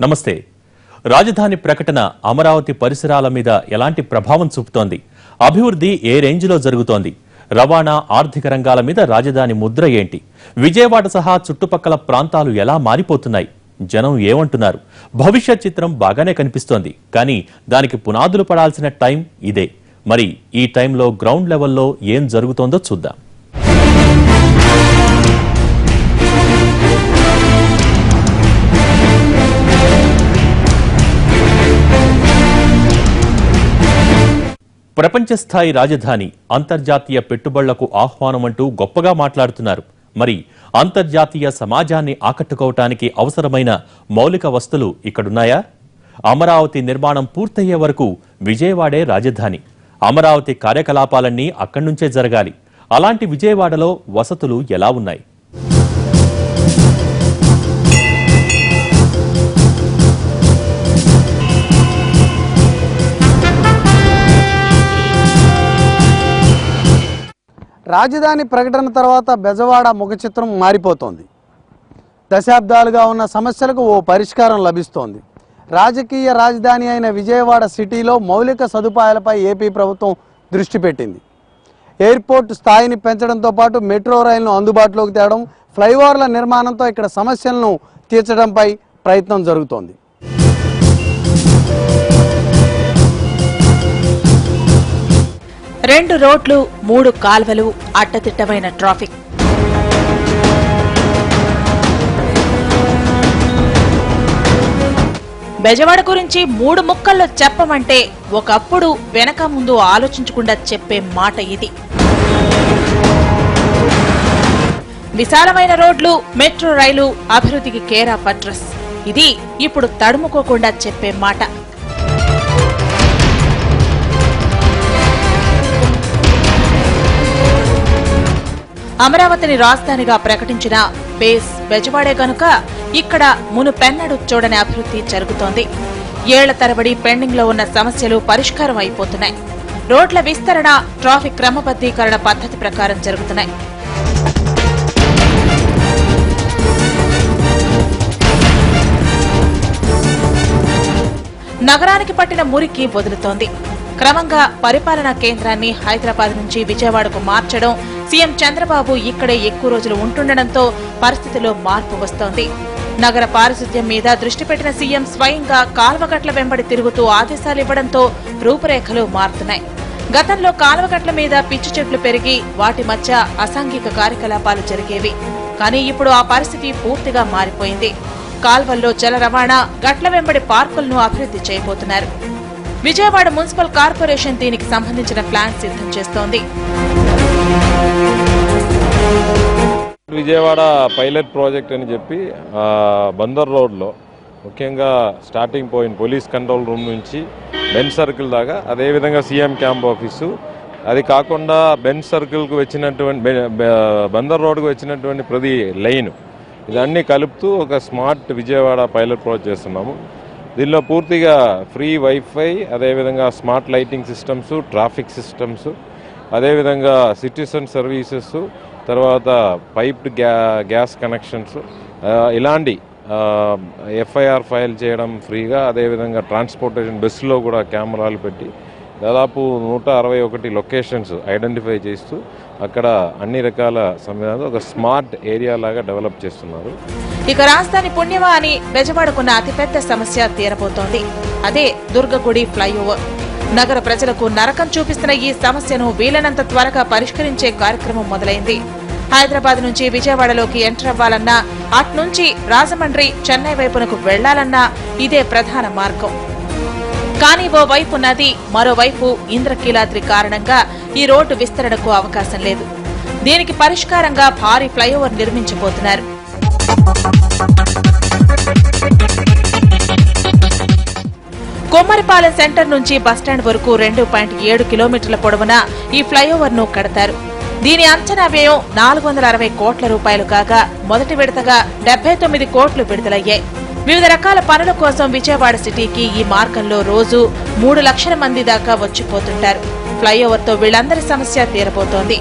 నమస్తే. రాజధాని ప్రకటన అమరావతి పరిసరాల మీద ఎలాంటి ప్రభావం చూపుతోంది? అభివృద్ధి ఏ రేంజ్లో జరుగుతోంది? రవాణా, ఆర్థిక రంగాల మీద రాజధాని ముద్ర ఏంటి? విజయవాడ సహా చుట్టుపక్కల ప్రాంతాలు ఎలా మారిపోతున్నాయి? జనం ఏమంటున్నారు? భవిష్యత్ చిత్రం బాగానే కనిపిస్తోంది, కానీ దానికి పునాదులు పడాల్సిన టైం ఇదే. మరి ఈ టైంలో గ్రౌండ్ లెవెల్లో ఏం జరుగుతోందో చూద్దాం. ప్రపంచ స్థాయి రాజధాని, అంతర్జాతీయ పెట్టుబడులకు ఆహ్వానం అంటూ గొప్పగా మాట్లాడుతున్నారు. మరి అంతర్జాతీయ సమాజాన్ని ఆకట్టుకోవటానికి అవసరమైన మౌలిక వస్తువులు ఇక్కడున్నాయా? అమరావతి నిర్మాణం పూర్తయ్యే వరకు విజయవాడే రాజధాని. అమరావతి కార్యకలాపాలన్నీ అక్కడి నుంచే జరగాలి. అలాంటి విజయవాడలో వసతులు ఎలా ఉన్నాయి? రాజధాని ప్రకటన తర్వాత బెజవాడ ముఖ చిత్రం మారిపోతోంది. దశాబ్దాలుగా ఉన్న సమస్యలకు ఓ పరిష్కారం లభిస్తోంది. రాజకీయ రాజధాని అయిన విజయవాడ సిటీలో మౌలిక సదుపాయాలపై ఏపీ ప్రభుత్వం దృష్టి పెట్టింది. ఎయిర్పోర్ట్ స్థాయిని పెంచడంతో పాటు మెట్రో రైలును అందుబాటులోకి తేవడం, ఫ్లైఓవర్ల నిర్మాణంతో ఇక్కడ సమస్యలను తీర్చడంపై ప్రయత్నం జరుగుతోంది. రెండు రోడ్లు, 3 కాల్వలు, అడ్డదిడ్డమైన ట్రాఫిక్. బెజవాడ గురించి 3 ముక్కల్లో చెప్పమంటే ఒకప్పుడు వెనక ముందు ఆలోచించకుండా చెప్పే మాట ఇది. విశాలమైన రోడ్లు, మెట్రో రైలు, అభివృద్ధికి కేర్ ఆఫ్ అడ్రస్. ఇది ఇప్పుడు తడుముకోకుండా చెప్పే మాట. అమరావతిని రాజధానిగా ప్రకటించిన బేస్ బెజవాడే గనుక ఇక్కడ మునుపెన్నడూ చూడని అభివృద్ధి జరుగుతోంది. ఏళ్ల తరబడి పెండింగ్ లో ఉన్న సమస్యలు పరిష్కారం అయిపోతున్నాయి. రోడ్ల విస్తరణ, ట్రాఫిక్ క్రమబద్దీకరణ పద్ధతి ప్రకారం జరుగుతున్నాయి. నగరానికి పట్టిన మురికి వదులుతోంది. క్రమంగా పరిపాలనా కేంద్రాన్ని హైదరాబాద్ నుంచి విజయవాడకు మార్చడం, సీఎం చంద్రబాబు ఇక్కడే ఎక్కువ రోజులు ఉంటుండటంతో పరిస్థితిలో మార్పు వస్తోంది. నగర పారిశుద్ధ్యం మీద దృష్టి పెట్టిన సీఎం స్వయంగా కాల్వగట్ల వెంబడి తిరుగుతూ ఆదేశాలివ్వడంతో రూపురేఖలు మారుతున్నాయి. గతంలో కాల్వగట్ల మీద పిచ్చి చెట్లు పెరిగి వాటి మధ్య అసాంఘిక కార్యకలాపాలు జరిగేవి. కానీ ఇప్పుడు ఆ పరిస్థితి పూర్తిగా మారిపోయింది. కాల్వల్లో జల రవాణా, గట్ల వెంబడి పార్కులను అభివృద్ధి చేయబోతున్నారు. విజయవాడ మున్సిపల్ కార్పొరేషన్ దీనికి సంబంధించిన ప్లాన్ సిద్ధం చేస్తోంది. విజయవాడ పైలట్ ప్రాజెక్ట్ అని చెప్పి బందర్ రోడ్లో ముఖ్యంగా starting point police control room నుంచి బెంజ్ సర్కిల్ దాకా, అదేవిధంగా సీఎం క్యాంప్ ఆఫీసు, అది కాకుండా బెంజ్ సర్కిల్కు వచ్చినటువంటి బందర్ రోడ్కు వచ్చినటువంటి ప్రతి లైన్, ఇదన్నీ కలుపుతూ ఒక స్మార్ట్ విజయవాడ పైలట్ ప్రాజెక్ట్ చేస్తున్నాము. దీనిలో పూర్తిగా ఫ్రీ వైఫై, అదేవిధంగా smart lighting systems, traffic systems, అదేవిధంగా సిటిజన్ సర్వీసెస్, తర్వాత పైప్డ్ గ్యాస్ కనెక్షన్స్, ఇలాంటి ఎఫ్ఐఆర్ ఫైల్ చేయడం ఫ్రీగా, అదేవిధంగా ట్రాన్స్పోర్టేషన్ బస్సులో కూడా కెమెరాలు పెట్టి దాదాపు 161 లొకేషన్స్ ఐడెంటిఫై చేస్తూ అక్కడ అన్ని రకాల సంవిధానాలు ఒక స్మార్ట్ ఏరియా లాగా డెవలప్ చేస్తున్నారు. ఇక రాజధాని పుణ్యమా అని బెజవాడకున్న అతిపెద్ద సమస్య తీరబోతోంది. అదే దుర్గగుడి ఫ్లైఓవర్. నగర ప్రజలకు నరకం చూపిస్తున్న ఈ సమస్యను వీలైనంత త్వరగా పరిష్కరించే కార్యక్రమం మొదలైంది. హైదరాబాద్ నుంచి విజయవాడలోకి ఎంటర్ అవ్వాలన్నా, అట్నుంచి రాజమండ్రి, చెన్నై వైపునకు వెళ్లాలన్నా ఇదే ప్రధాన మార్గం. కానీ ఓ వైపు నది, మరోవైపు ఇంద్రకీలాద్రి కారణంగా ఈ రోడ్డు విస్తరణకు అవకాశం లేదు. దీనికి పరిష్కారంగా భారీ ఫ్లైఓవర్ నిర్మించబోతున్నారు. కొమ్మరిపాలెం సెంటర్ నుంచి బస్టాండ్ వరకు 2.7 కిలోమీటర్ల పొడవున ఈ ఫ్లైఓవర్ ను కడతారు. దీని అంచనా వ్యయం 460 కోట్ల రూపాయలు కాగా మొదటి విడతగా 79 కోట్లు విడుదలయ్యాయి. వివిధ రకాల పనుల కోసం విజయవాడ సిటీకి ఈ మార్గంలో రోజు 3 లక్షల మంది దాకా వచ్చిపోతుంటారు. ఫ్లైఓవర్తో వీళ్లందరి సమస్య తీరబోతోంది.